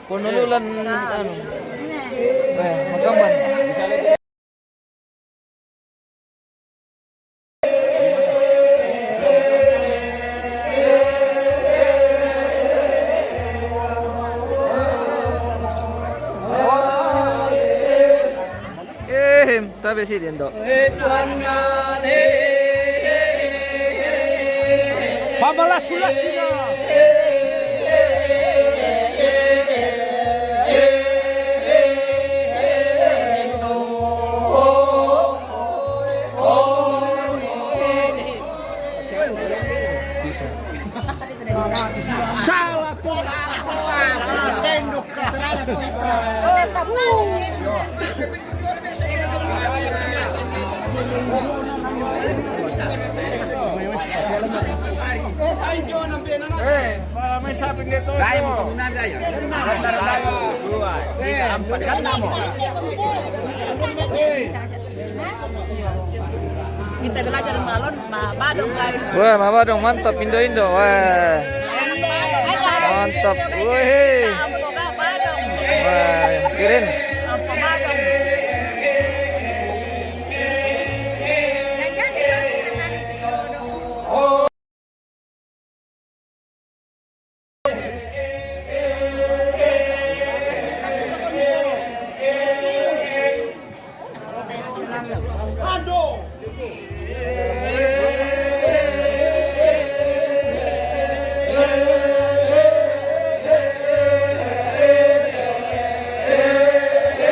Punululan anu. Magaman. Tabi sih dia dok. Pamalas sulas sila. Salah tuh. Tenduk. May saping dito. Daya mo kamunan daya. Dua, tiga, empat kan namo. Kita belajar balon, badong guys. Wah, mabadong mantap Indo-Indo. Wah. Mantap. Wih. Wah, keren.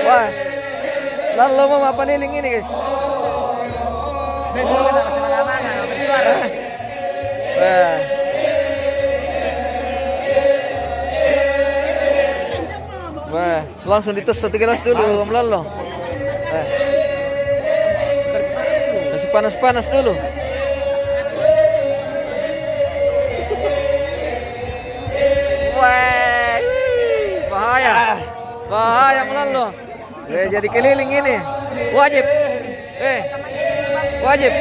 Wah, lalu mau mapaliling ini guys. Medyo na kasi malaman na bersuara. Wah. Wah, langsung ditus 1 gelas dulu melalo. Wah. Masih panas-panas dulu. Wah, bahaya. Bahaya melalo. Jadi keliling ini. Wajib. Wajib.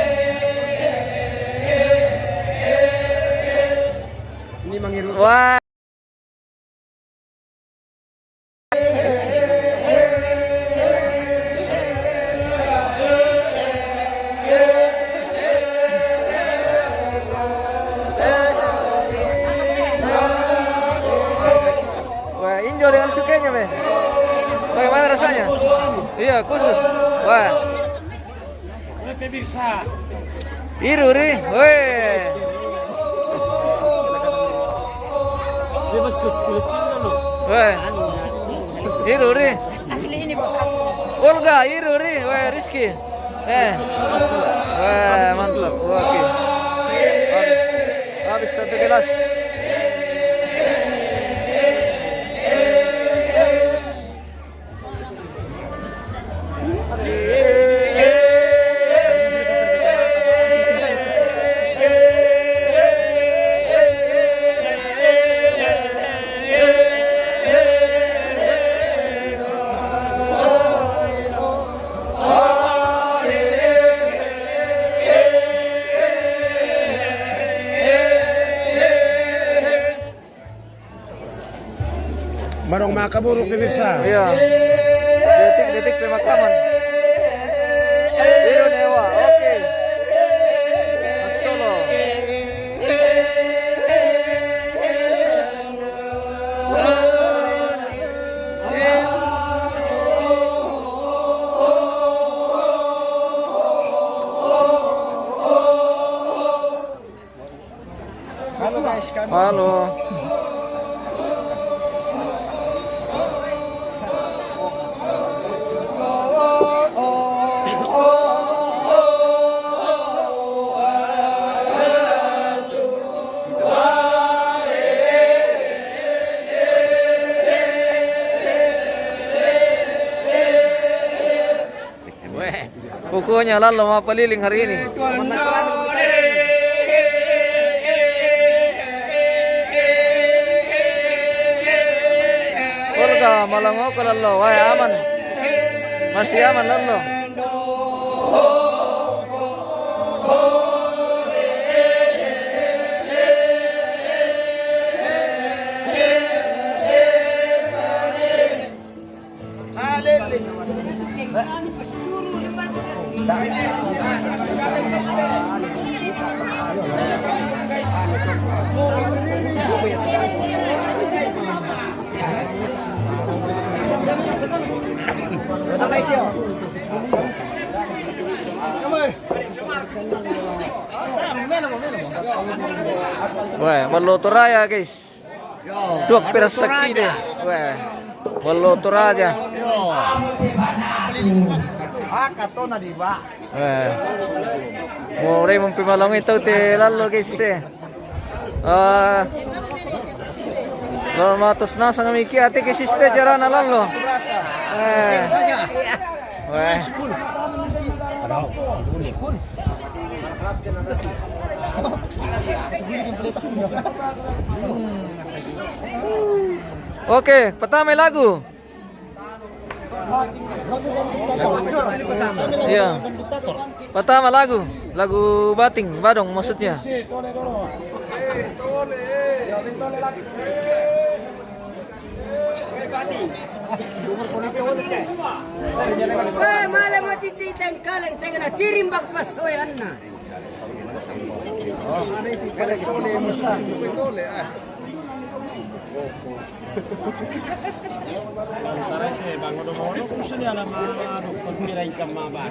Ini mangiru. Wah. Wah, injo dengan sukanya, Be. Bagaimana rasanya? Iya, khusus. Wah. Pemirsa. Iruri. Weh. Bebas kulis dulu. Weh. Iruri. Asli ini bos asli. Olga, Iruri. Weh, Rizky. Wah, mantap. Oke. Habis 1 gelas. Barong makaburu pemirsa. Iya. Detik-detik pemakaman. Biru Dewa. Oke. Solo. Halo guys, kami. Halo. Pokoknya lalu mau peliling hari ini. Olga malango ko lalu, wah aman, masih aman lalu. Wah, Baloto Raya guys. 2 peras kilo. Wah, Baloto Raya. Kato na di ba? Wah. More mong pimalong ito te lalo guys eh. Lalu matos na sa ngamiki ate kisiste jara na lalo. Wah. Oke, pertama lagu. Iya. Pertama lagu Bating, Badong maksudnya. Malam matititan kalan tengah tirimbak pasoyan na.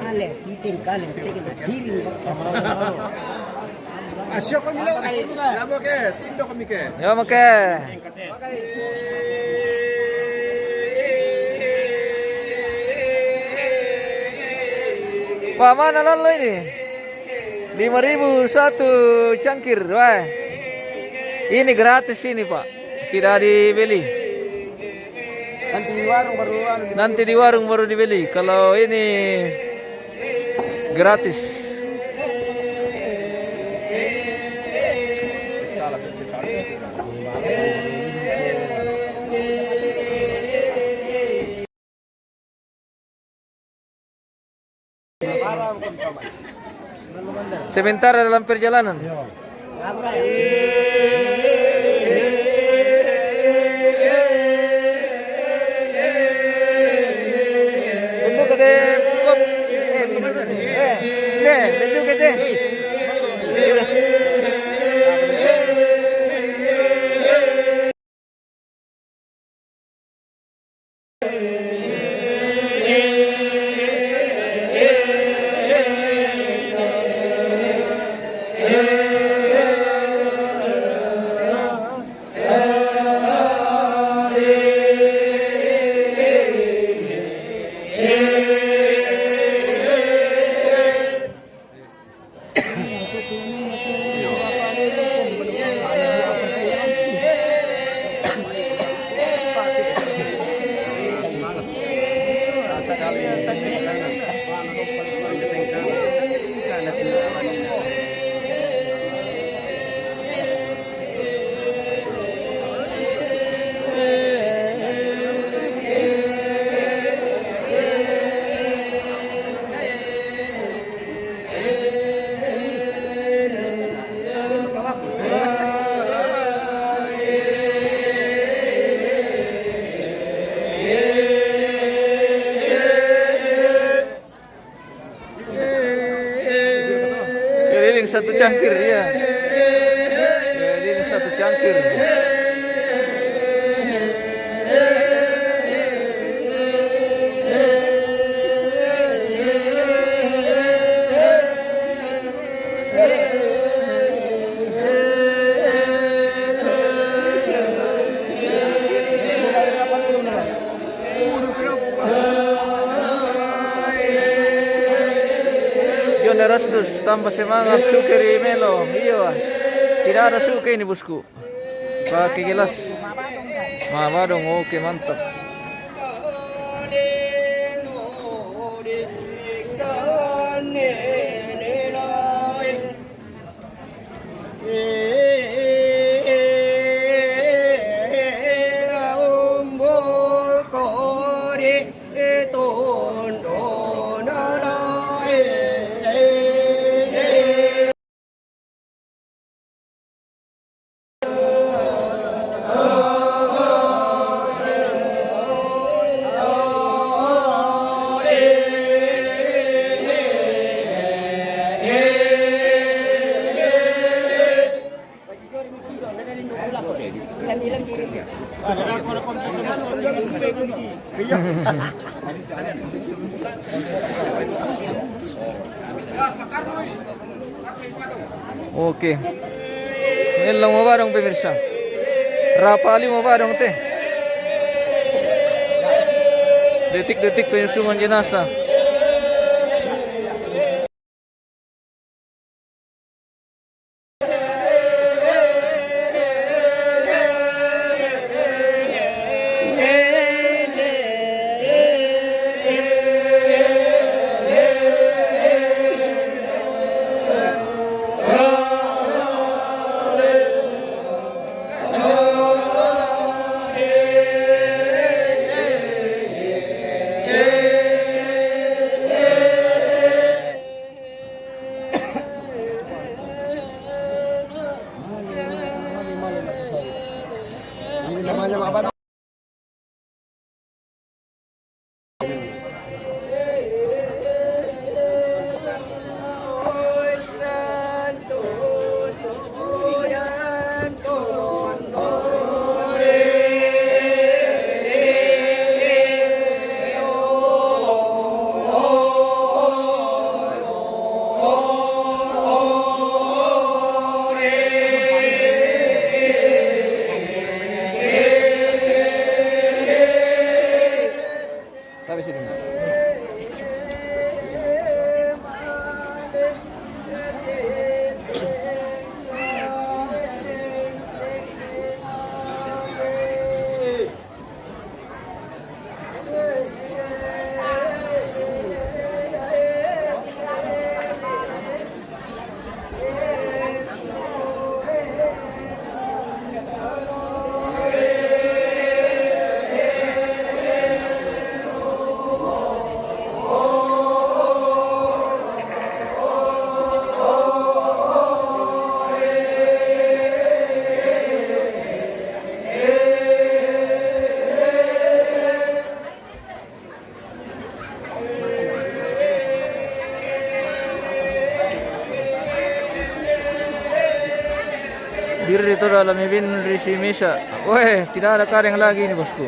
Ale, titin kalan tengah tirimbak. Asyo kami lo. Lamo ke, tindo kami ke. Ya oke. Wah, mana lalu ini? 5.000 1 cangkir, wah. Ini gratis ini, Pak. Tidak dibeli. Nanti di warung baru dibeli. Kalau ini gratis. Sementara dalam perjalanan. Bentuk gede, kok? Bentuk gede. Keliling 1 cangkir ya. Keliling 1 cangkir. Rastus tambah semangat sukeri melo. Iya, tidak ada suka ini bosku. Pakai gelas. Mabadong, oke mantap. Oke. Ngayon lang mo ba dong pemirsa? Rapali mo ba dong teh? Detik-detik penyusungan jenazah. Diri itu dalam ibin Rishi Misa. Weh, tidak ada kareng lagi nih bosku.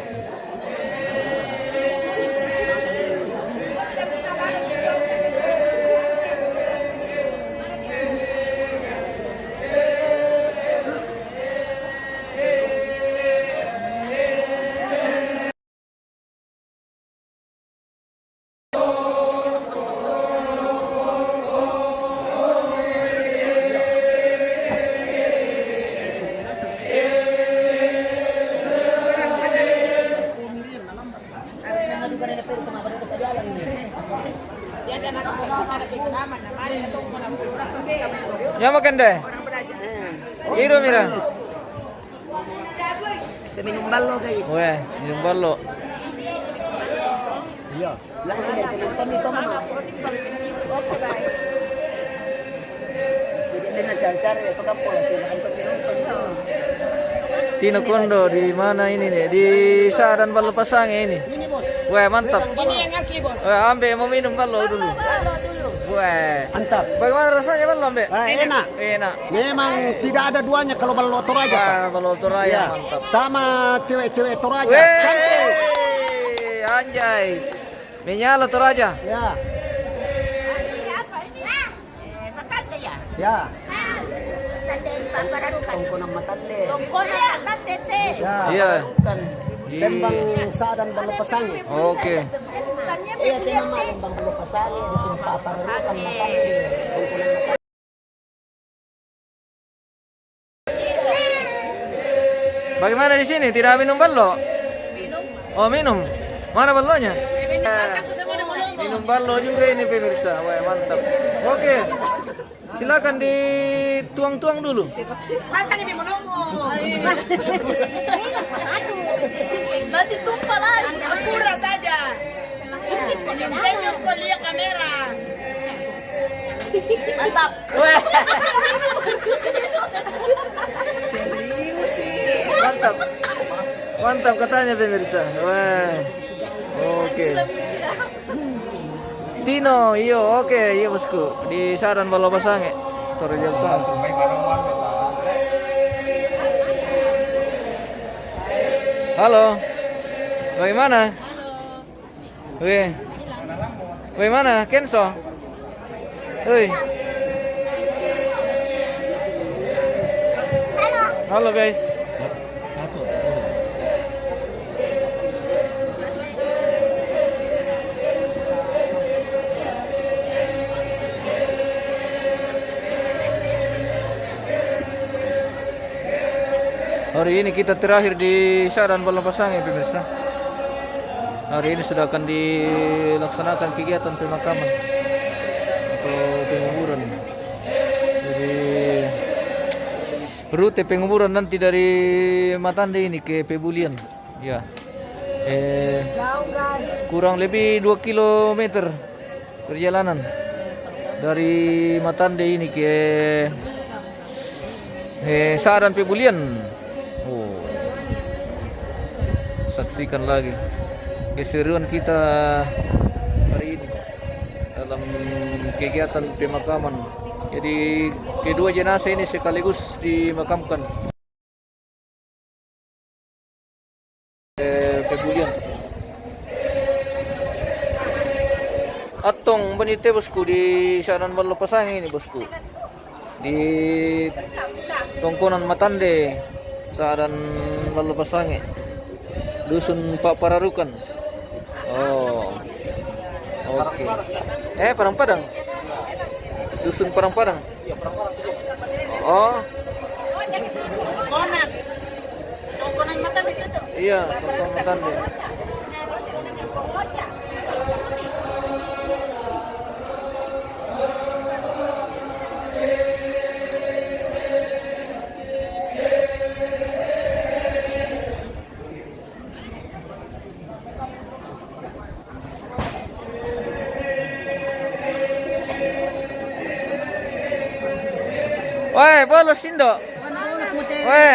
Ya makan deh. Iro mira. Minum ballo guys. Weh, minum ballo. Iya. Langsung dari penonton itu mama. Jadi dengan cari-cari itu kan pola sih bahan penonton. Tino Kondo di mana ini nih? Di Saran Ballo Pasang ini. Ini bos. Weh, mantap. Ini yang asli bos. Weh, ambe mau minum ballo dulu. Weh. Mantap. Bagaimana rasanya ballo ambe? Enak. Enak. Memang tidak ada duanya kalau ballo Toraja, Pak. Ah, ballo Toraja Iya. mantap. Sama cewek-cewek Toraja. Weh, Cantik. anjay. Menyala Toraja. Ya. Matanda ya. Ya. Tongko ng matande. Tungkol ya, tatete. Ya. Iya. Bukan. Tembang Sadan Ballo Pasang. Oke. Iya, tinama tembang belum pasali di sumpah pararukan matande. Tongko ng matande. Bagaimana di sini? Tidak minum ballo? Oh, minum. Mana ballonya? Minum ballo juga ini pemirsa. Wah, mantap. Oke. Silakan dituang-tuang dulu. Pasang ini melomo. Nanti tumpah lagi. Pura saja. Senyum-senyum kau lihat kamera. Mantap. Mantap. Mantap katanya pemirsa. Wah. Oke. Tino, iyo, oke, iya bosku. Di Saran Ballo Pasange. Toraja Utara. Halo. Bagaimana? Oke. Bagaimana? Kenso? Oi. Halo guys. Hari ini kita terakhir di Saadan Balapasang ya pemirsa. Hari ini sudah akan dilaksanakan kegiatan pemakaman atau penguburan. Jadi rute penguburan nanti dari Matande ini ke Pebulian. Ya. Kurang lebih 2 kilometer perjalanan dari Matande ini ke Saadan Pebulian. Oh. Saksikan lagi keseruan kita hari ini dalam kegiatan pemakaman. Jadi kedua jenazah ini sekaligus dimakamkan Pebulian. Atong banite bosku di Saadan Balapasang ini bosku. Di Tongkonan Matande, Saadan Balapasang, Dusun Pak Pararukan. Oh. Oke. Parang-Padang. Dusun Parang-Padang. Oh. Tongkonan Matande cocok. Iya, Tongkonan Matande. Woi, bolos Indo. Woi,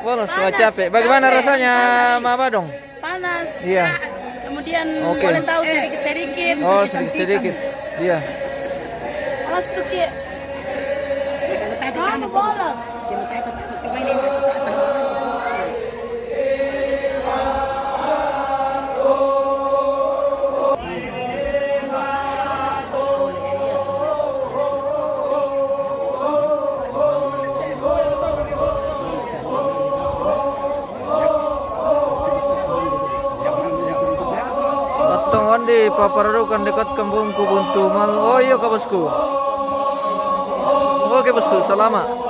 bolos, wah capek. Bagaimana rasanya, Ma Badong? Panas. Iya. Kemudian Oke. boleh tahu sedikit-sedikit. Oh, sedikit-sedikit. Iya. Panas tuh Ki. Kamu bolos. Patungan di Papararukan dekat kampung Kubuntu Mal. Oh iya Kak Bosku. Oke Bosku, selamat.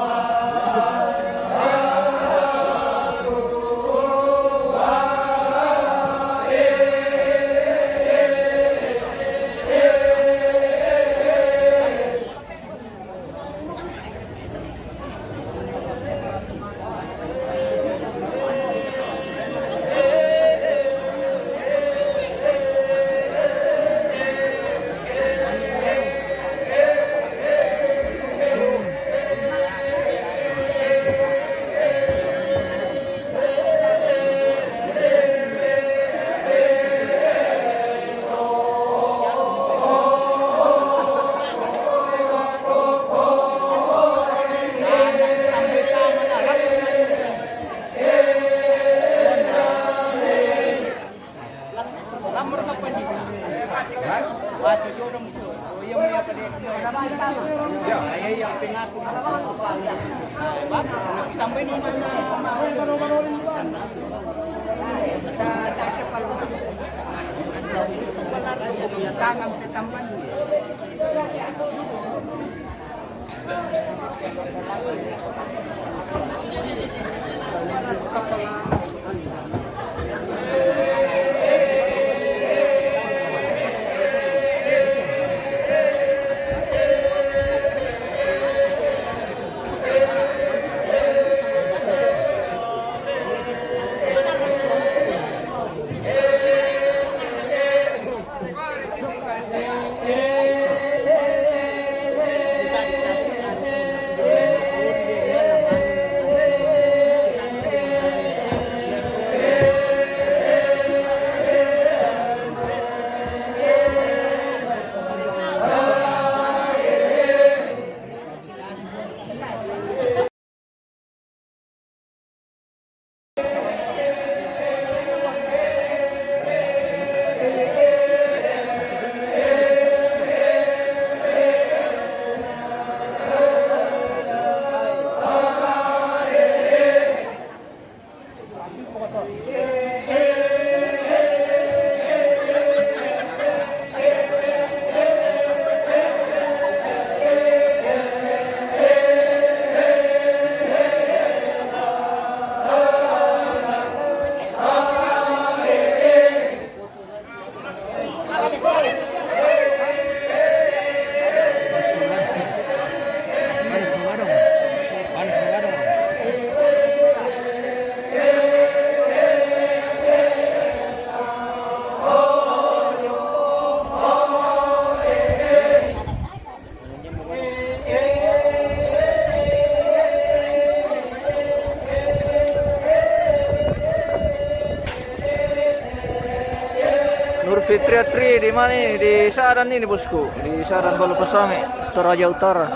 Fitria Tri di mana ini? Di Saadan ini bosku. Di Saadan Balo Pasange, Toraja Utara.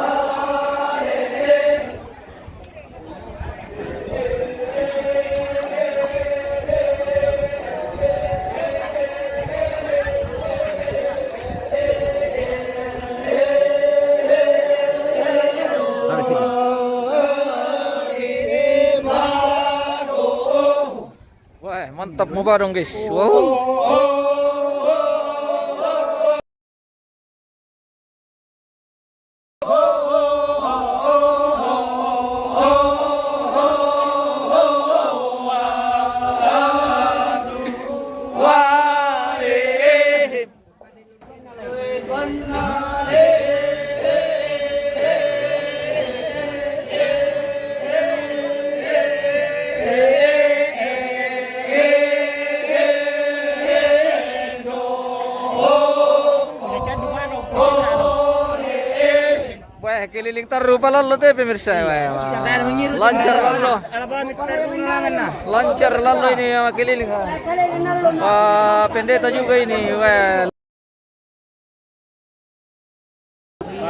Wah, mantap mau bareng guys. Wow. Wah, keliling tarupa lalo tuh pemirsa. Wah, lancar lalo. Lancar lalo ini sama keliling. Pendeta juga ini. Wah.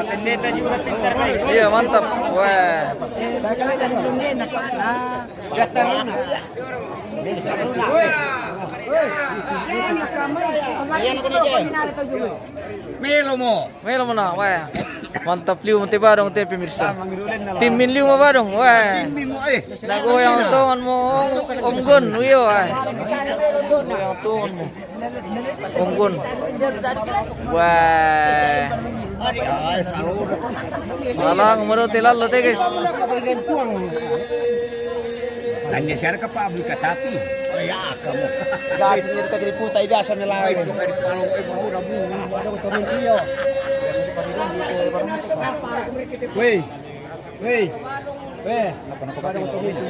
Pendeta juga pintar guys. Iya, mantap. Wah. Melo mo. Melo mo na, wah. Mantap liu mati barong te pemirsa. Timin liu mo barong, wah. Mo eh. Nagoyang tongan mo, Om Gun, wiyo ay. Nagoyang tongan mo. Om Gun. Wah. Malang meruti lalo te guys. Tanya siya ka pa abul katapi. Ay, kamu. Gas ni kita kiri putai biasa nilai. Weh. Weh. Weh, apa untuk itu?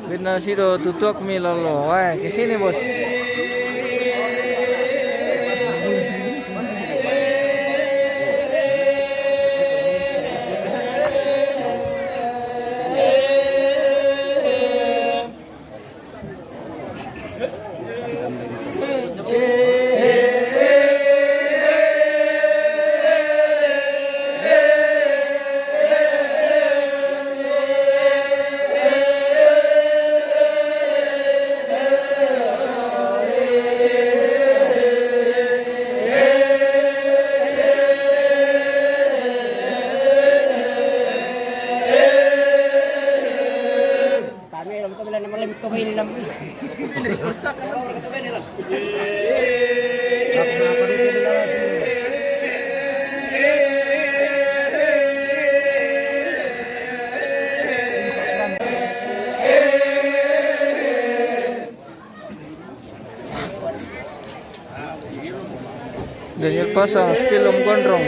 Bina sido tutuak mi lalo. Wah, ke sini bos. Daniel pasang skill Om Gondrong.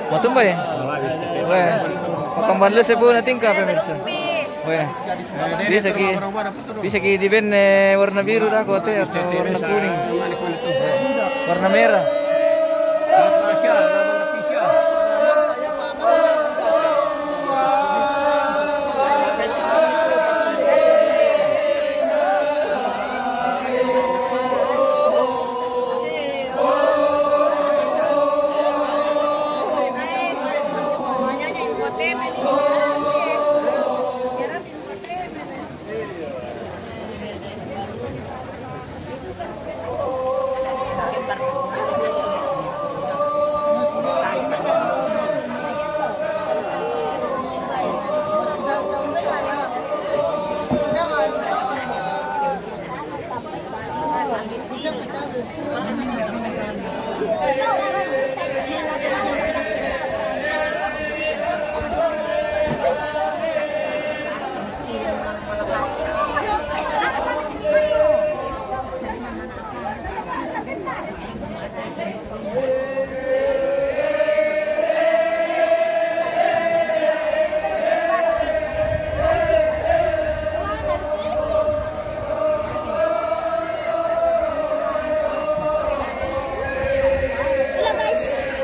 Mau tumbay? Weh, pakambal sa po natin ka, pemirsa. Weh, bisa ki di ben warna biru dah kote atau warna kuning, warna merah.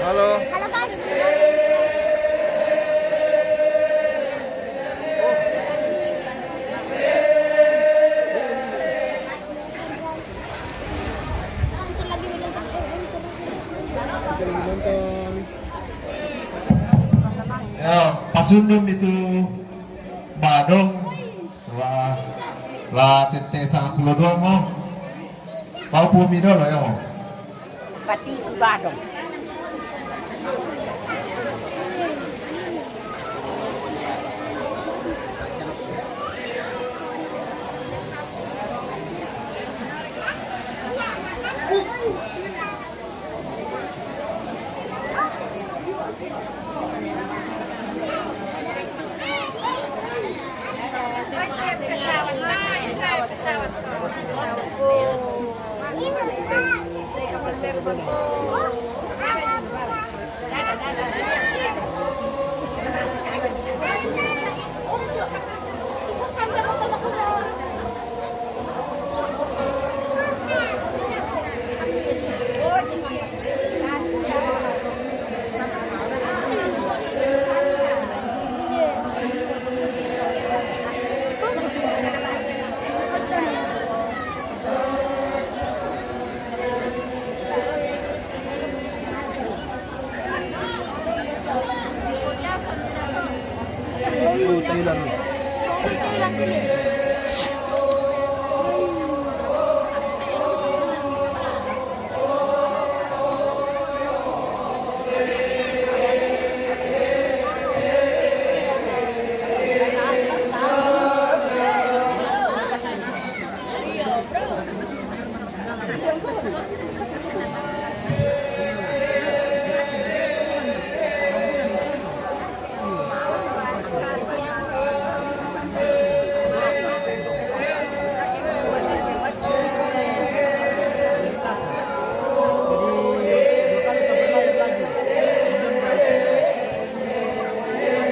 Halo. Halo guys. Ya, pasundum itu badong la tete sa dua mo. Kau pumi dulu ya mo. Pati badong.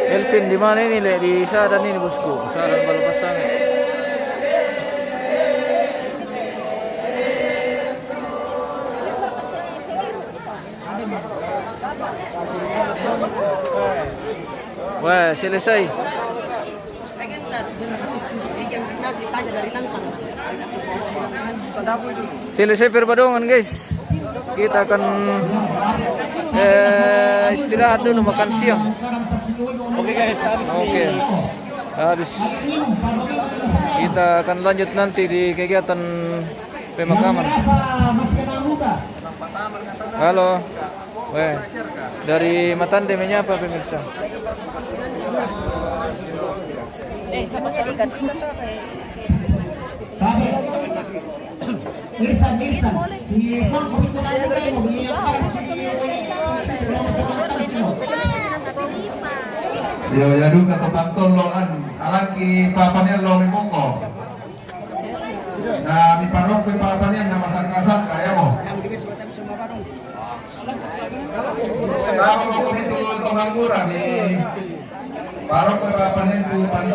Elvin, di mana ini, Le? Di Sadan ini, bosku. Sadan Balapasang. Wah, selesai. Selesai perbadongan, guys. Kita akan istirahat dulu, makan siang. Oke guys, habis Oke. Habis. Kita akan lanjut nanti di kegiatan pemakaman. Halo. Weh. Dari Matande menyapa pemirsa. Irsan, si Kong Komisioner juga yang menyiapkan Yo ya dun ka pantol lo alang ki papannya lo me kongko. Na mi parok ko papannya na masan-masan kaya mo.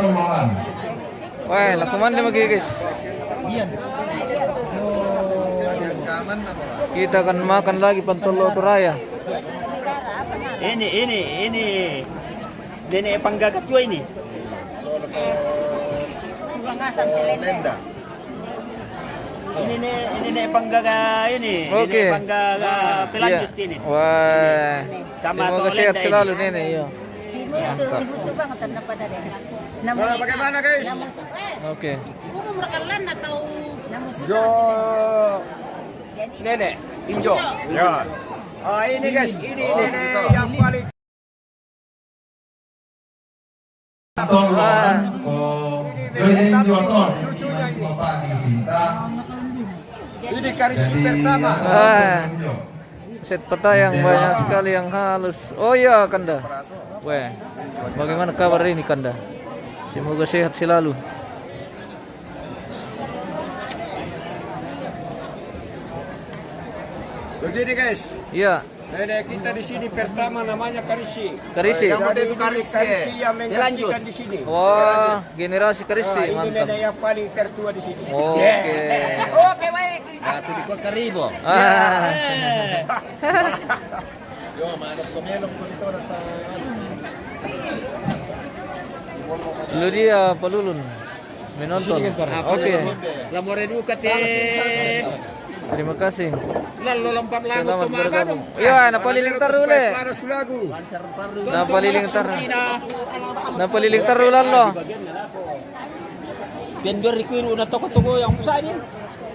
pantoloan. Wah, lakuman dia lagi guys. Kita akan makan lagi Pantoloto Raya. Ini nenek panggagat tua ini. Ini nenek panggaga ini. Oke. Nenek panggaga pelanjut Iya. ini. Wah, Sama semoga Tolenda sehat ini. selalu nenek. Iya. Sibuso banget ang napada rin. Bagaimana guys? Oke. Jo nenek Injo. Ya. Ini guys, ini nenek yang paling Pantoloan o Joyen Joton. Bapak di Sinta. ini karisi Jadi pertama. Set peta yang banyak sekali yang halus. Oh iya, Kanda. Weh, bagaimana kabar ini, Kanda? Semoga sehat selalu. Begini guys, Iya, nenek kita di sini pertama namanya Karisi. Karisi. Itu Karisi yang menggantikan di sini. Wah, generasi Karisi, Ini mantap. nenek yang paling tertua di sini. Oke. Oke baik. Datu di Karibo. Ah. Lu dia pelulun menonton. Oke, Lamore duka te. terima kasih. Lalu lompat lagu Selamat tumagan. bergabung. Iya, napaliling tarule. Panas lagu. Napaliling tar. Napaliling tarulan lo. Vendor ikuin una toko-toko yang besar ini.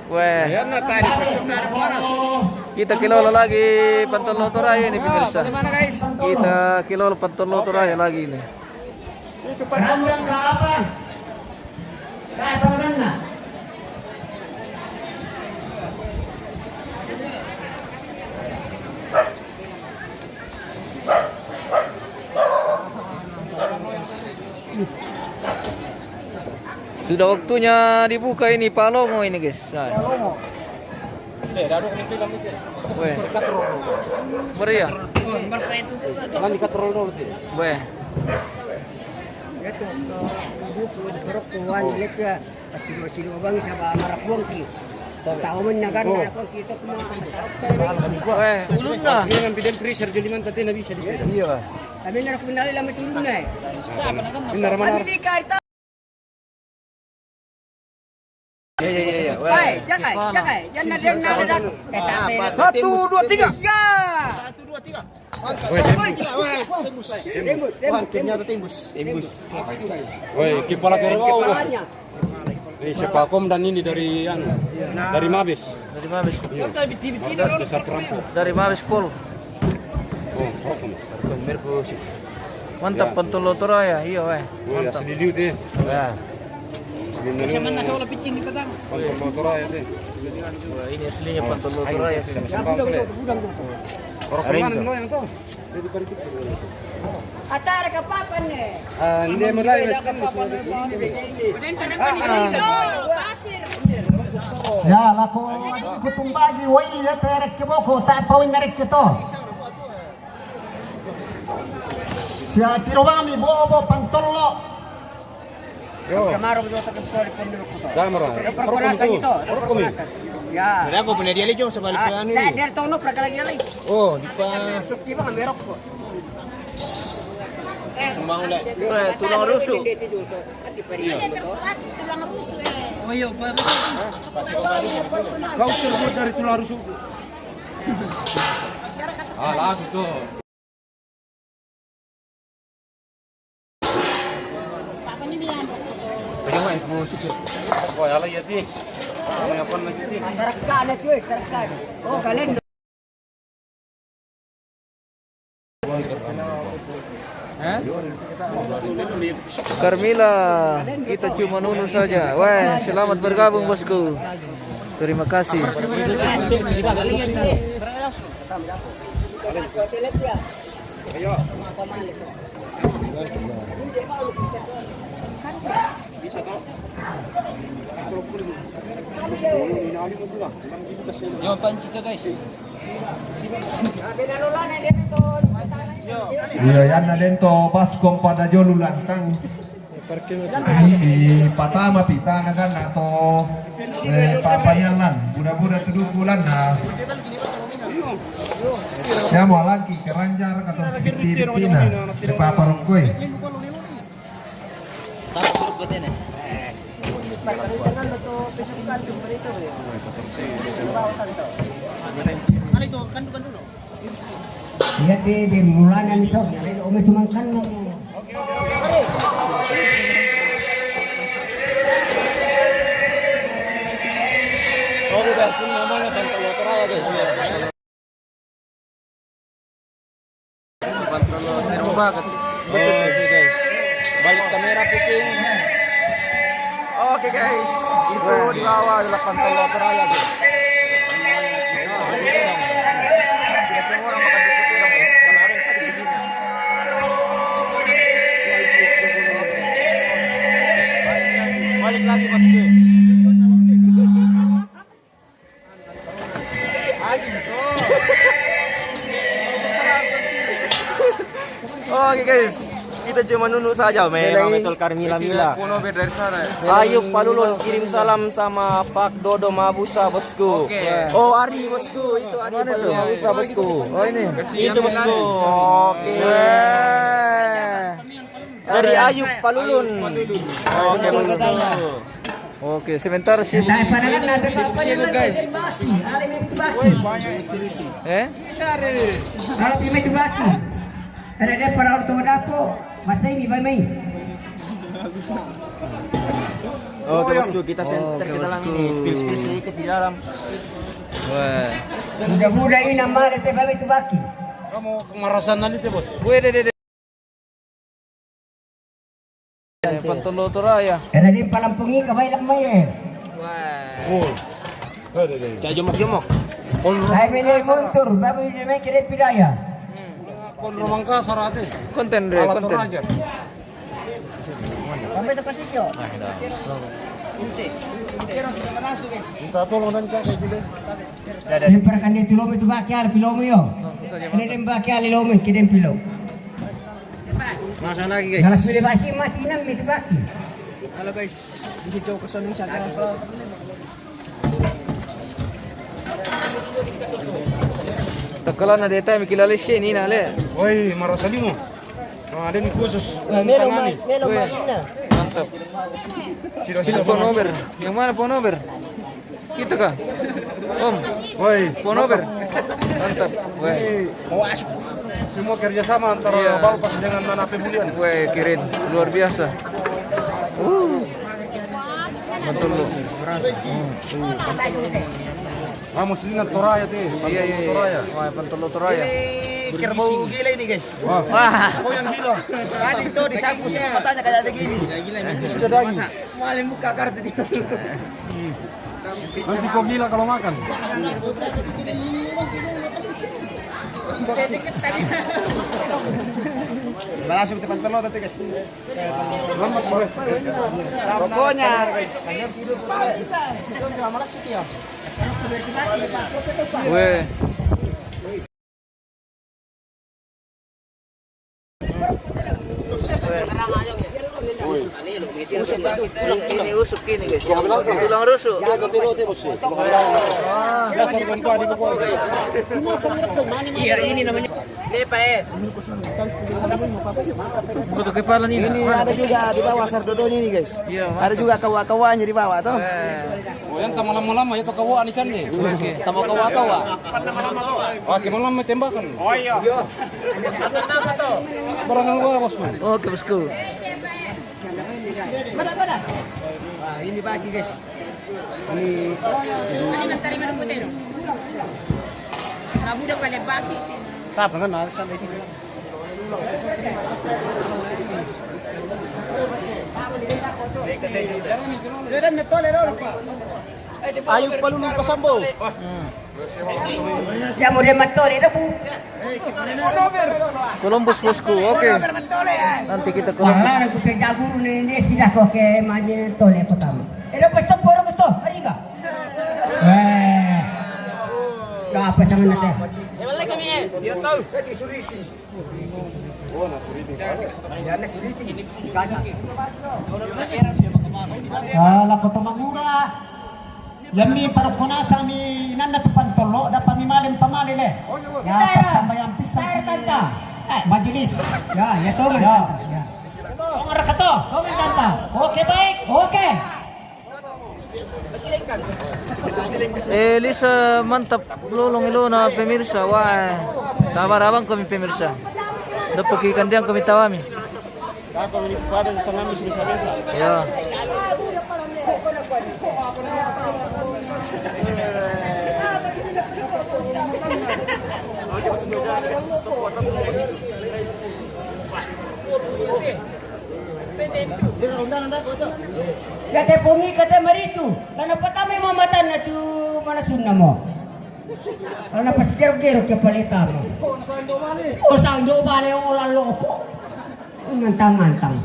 Weh, Yan na tadi pasti tadi panas. kita kilolo lagi Pantoloto Raya ini pemirsa. Bagaimana guys? Kita kilolo Pantoloto Raya lagi ini. Itu panjang apa? Kayak pangan na. Sudah waktunya dibuka ini Palomo ini guys. Nah. Weh. Meriah. Weh. Weh, ulun na. Iya. Kami na nakuminali lang may tulong na eh. Ya. Ay, jakay. Yan na din na lang. Satu, dua, tiga. Ya! Ternyata tembus. Woi, kepala kerbau. Kepalanya. Sepakom dan ini dari dari Mabes. Dari Mabes. Dasar perampok. Dari Mabes Pol. Oh, Pakom. Mantap Pantoloto Raya. Iya weh. Oh, ya Mantap. sedih deh. Ya. Motor ya deh. Wah, ini aslinya Pantoloto Raya. Orang kemana lo yang tahu? Atara ka papan eh. Hindi mo tayo. Ya, lako kutumbagi wai ya terek keboko tak pawin narek keto. Sia tirobami bobo pantollo. Kamaro do ta kasori penduduk ko to. Kamera. Perkurasan ito. Ya. Ada aku punya dia lagi sa balik Ah, dari tono pra lagi lagi. Oh, di pa. Di ba merok ko? Weh, tulang rusuk. Kau terbuat dari tulang rusuk. Lagu tuh. Bagaimana kamu cuci? Wah, ala ya sih. Apa lagi sih? Sarkan na cuy, sarkan. Oh, kalian Carmila, kita cuma nunun saja. Wah, selamat bergabung bosku. Terima kasih. Iya, yan na din to baskom pada jolu lantang. Ini di Patama pita na kan atau papanyalan budak-budak tudukulan na. Saya mau lagi keranjar atau sedikit pina di paparong koy. Lihat di mulanya nih sob, ome cuma kan. Oke guys, ini namanya Pantai Lotoraya guys. Oke guys, balik kamera pusing. Oke guys, itu di bawah adalah Pantai Lotoraya guys. Tidak semua orang makan rumput itu guys, kalau ada yang sakit begini. Balik lagi bosku. Oke guys, kita cuma nunu saja memang betul Carmila Mila. Ayub Palulun kirim salam sama Pak Dodo Mabusa bosku. Oh Ari bosku, itu Ari Dodo Mabusa bosku. Oh ini, itu bosku. Oke. Dari Ayub Palulun. Oke bosku. Oke, sebentar sibuk. Sibuk guys. Ada dia para orang tua dapo, masa ini bayi. Oke bosku, kita center ke dalam ini, spill sedikit di dalam. Wah. Mudah-mudah ini nama dia bayi tu baki. Kamu kemarasan nanti tuh bos. Wih, deh. Pantai Lotoraya. Ada dia palampungi kabai lamai. Oh. Cak jomok. Saya ini muntur, babi dia main kira pidaya. Kon rumang kasar ate. Konten deh, Alat konten. Toraja. Sampai ke posisi. Minta tolong dan cak kayak gini. Lemparkan dia tulung itu baki al pilomu yo. Ini dia baki al pilomu kirim pilo. Masa lagi guys. Kalau sudah basi mati nam itu baki. Halo guys, di situ kesana sana. Takalan na deta mikilala siya ni nale. Woi, marasa limo. Nah, ada nih khusus. Melo masina. Mantap. Sino phone number? Yang mana phone number? Kita kah? Om, Woi, phone number. Mantap. Weh. semua kerjasama antara Iya. Balpas dengan Nana Pemulihan. Weh, keren. Luar biasa. Mantul lo. Ah, muslimin Toraya teh. Iya. Toraya. Wah, Pantai Lotoraya. Kerbau gila ini guys. Wah. Oh yang gila. Tadi tuh disapu semua matanya kayak begini. Gila ini. Sudah daging. Malin buka kartu di. Nanti kau gila kalau makan. Langsung ke Pantai Lotoraya guys. Selamat guys. Pokoknya Weh. Ini usuk ini guys. Tulang rusuk. Dasar bantu adik kau. iya ini namanya. Butuh kepala nih. Ini ada juga di bawah sardodonya ini guys. Iya. Ada juga kawa-kawanya di bawah tuh. Oh yang lama-lama itu kawaan ikan nih. Kamu kawa-kawa. Ah, lama tembakan. Oh iya. Barangan gua bosku. Oke, bosku. Nah, ini bagi guys. Kapan kan harus sampai itu. Ayub Palulun Pasambo. Siya mo rin matoli na po. Columbus bosku. Oke. Nanti kita ke Wala na ko kay jaguro ni hindi sila ko kay manya tole ko tamo. Pero gusto puro gusto. Ari ka. Apa sama nanti? Kalau kau mangura, yang mi parukonasa mi nanda tu pantolo, dapat mi malim pamali le. Ya pasambayang pisang kanta. Majelis. Ya to ya. Ongara kato. Oke kanta. Oke baik. Oke. Lisa mantap lulong ilo na pemirsa. Wah, sabar abang kami pemirsa. Dapat ikan diang kami tawami. Ako ni pada sa namin bisa-bisa. Ya. Ya te pungi kata maritu. Lana patami mamatan na tu mana sunna mo. Lana pasikero-kero ke palita mo. O sando bale o la loko. Mantang-mantang.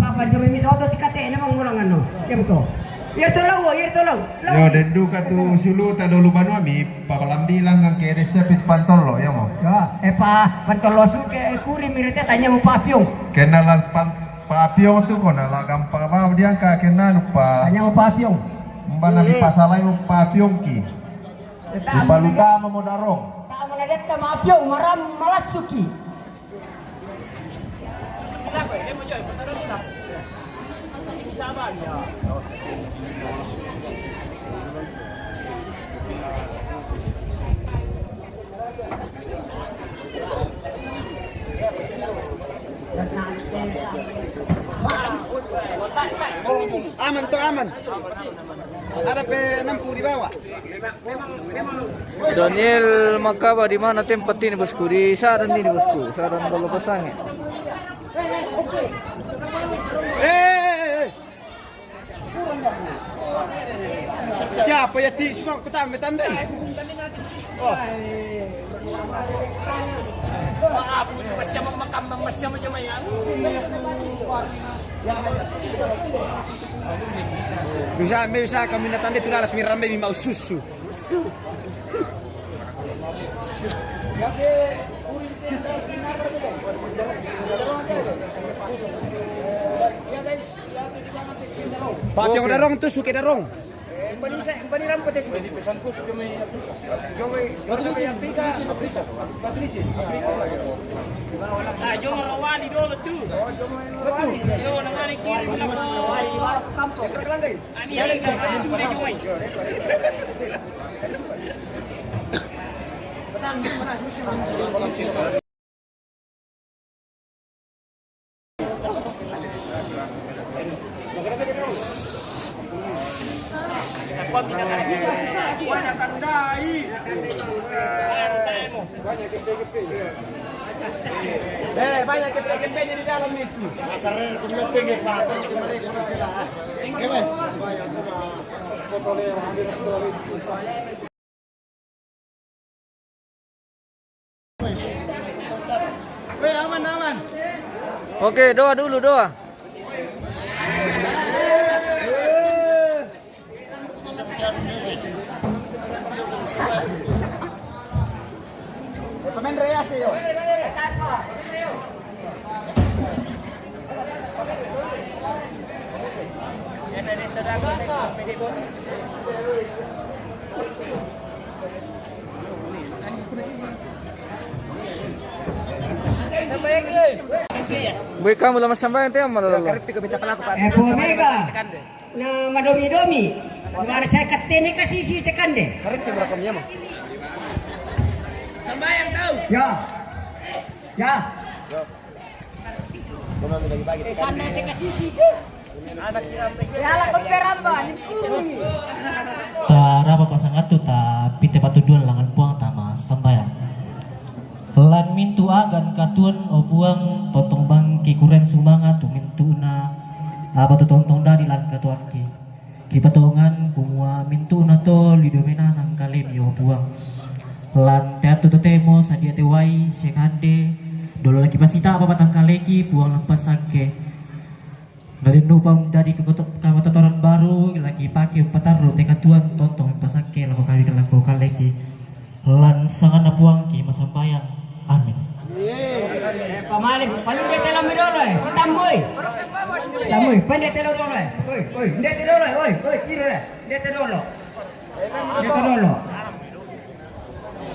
Papa jumi mis auto tikate na mangulang ano. Ya betul. Ya tolong, ya tolong. Yo dendu katu sulu ta dulu banuami papalambilang ang kere sepit pantolo ya mo. Ya, pa pantolo su ke kuri mirete tanya mo papyong. Kenala papiong tu kona la gampang ba dia ka kena lupa. Tanya mo papyong. Mbana li pasalay mo papiong ki. Ipaluta mo darong. Tama na deta mapyong maram malasuki. Aman to aman. Ada pe 60 di bawah. Daniel Makaba di mana tempat ini bosku? Di saran ini bosku, saran Balo Pasange. Ya apa ya ti semua kita metan deh. Oh. Bisa kami natande tu lalat mirambe mi mau susu. Papiong darong tu suke darong. Banyak kepe-kepenya di dalam itu. Asal kumating ya Pak, terus kemarin kumalah. Oke, weh. Aman. Oke, doa dulu doa. Pemain reaksi yo. Baik kamu lama sampai nanti yang malah. Omega. Na madomi-domi. Mara saya katene kasih si tekan deh. Karet berapa mah? Ya. Ya. Tara papasangat tu tapi tepat tujuan langan puang tama sembayang. Lan mintu agan katuan o buang totong bang kikuren sumanga tu mintu na apa tu tontong dari lan katuan ki patongan kumua mintu na to lidomena sangkalen yo buang. Lan teatu to temo sadia tewai sekade dolo lagi pasita apa batang kaleki buang lampas sake. Dari nupang dari katotoran baru lagi pakai pataru teka tuan tontong pasake laku kali laku kaleki. Lan sangan napuang ki masambayang. Amin. Pamaling, paling dia telah medolai. Sitamboy. Sitamboy, pandai telah dolai. Oi, dia telah dolai. Oi, kira dah. Dia telah dolai. Dia telah dolai.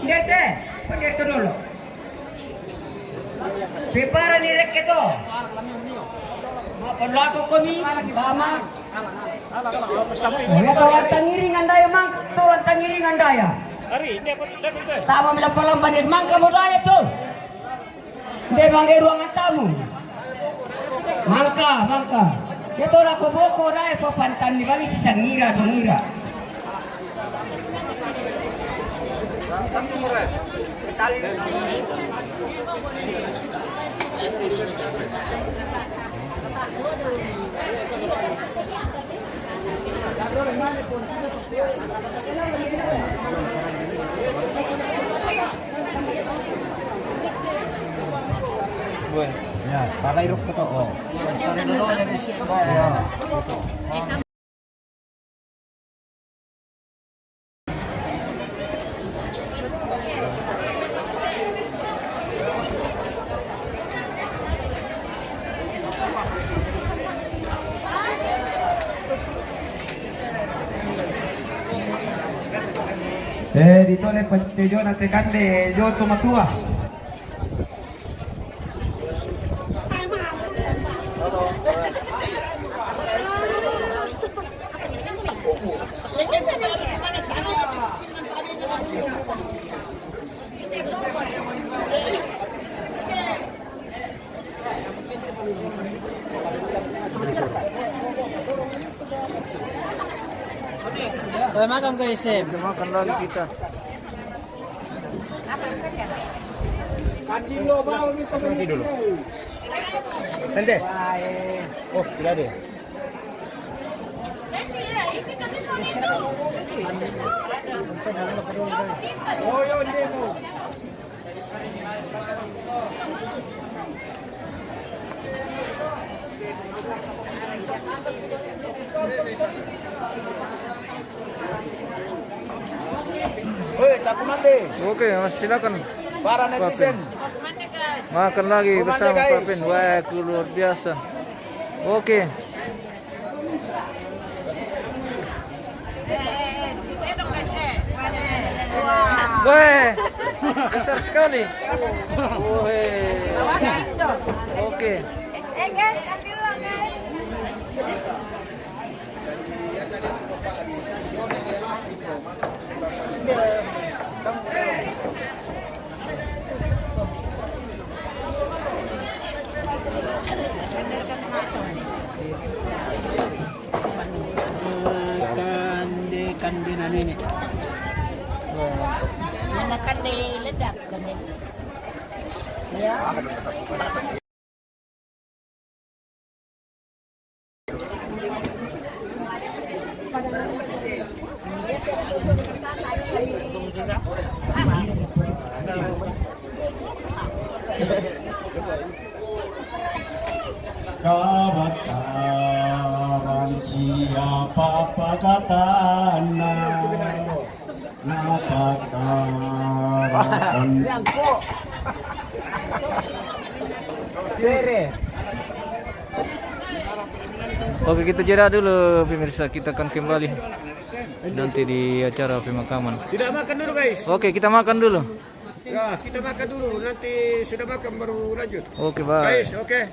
Dia teh, pandai telah dolai. Prepara ni reketo. Perlaku kami, tama. Ya tolong tangiring andaya mang, tolong tangiring andaya. Tama melampalang bandit mangka modaya tu. Dia banggai ruangan tamu. Mangka. Ya tolong aku boko raya papantan di bagi sisa ngira dongira. Ya, pakai ruk ketok. Oh. Sorry dulu ya, guys. Ya. Dito le pantejo na tekande yo sumatua. Makan guys, Makan lagi kita. Nanti dulu. Nanti. Oh, tidak ada. Woi, tak mandi. Oke, Mas, silakan. Para netizen. Makan lagi bersama guys. Papin. Wah, itu luar biasa. Oke. Wah, besar sekali. Oke. Guys, ambil lah guys. Kandi na nini. Makan di ledak kan. Ya. Kabataran siapa pakatana napataran Oke, kita jeda dulu pemirsa, kita akan kembali nanti di acara pemakaman. Tidak makan dulu guys. Oke, kita makan dulu. Ya, kita makan dulu. Nanti sudah makan baru lanjut. Oke, bye. Guys, oke.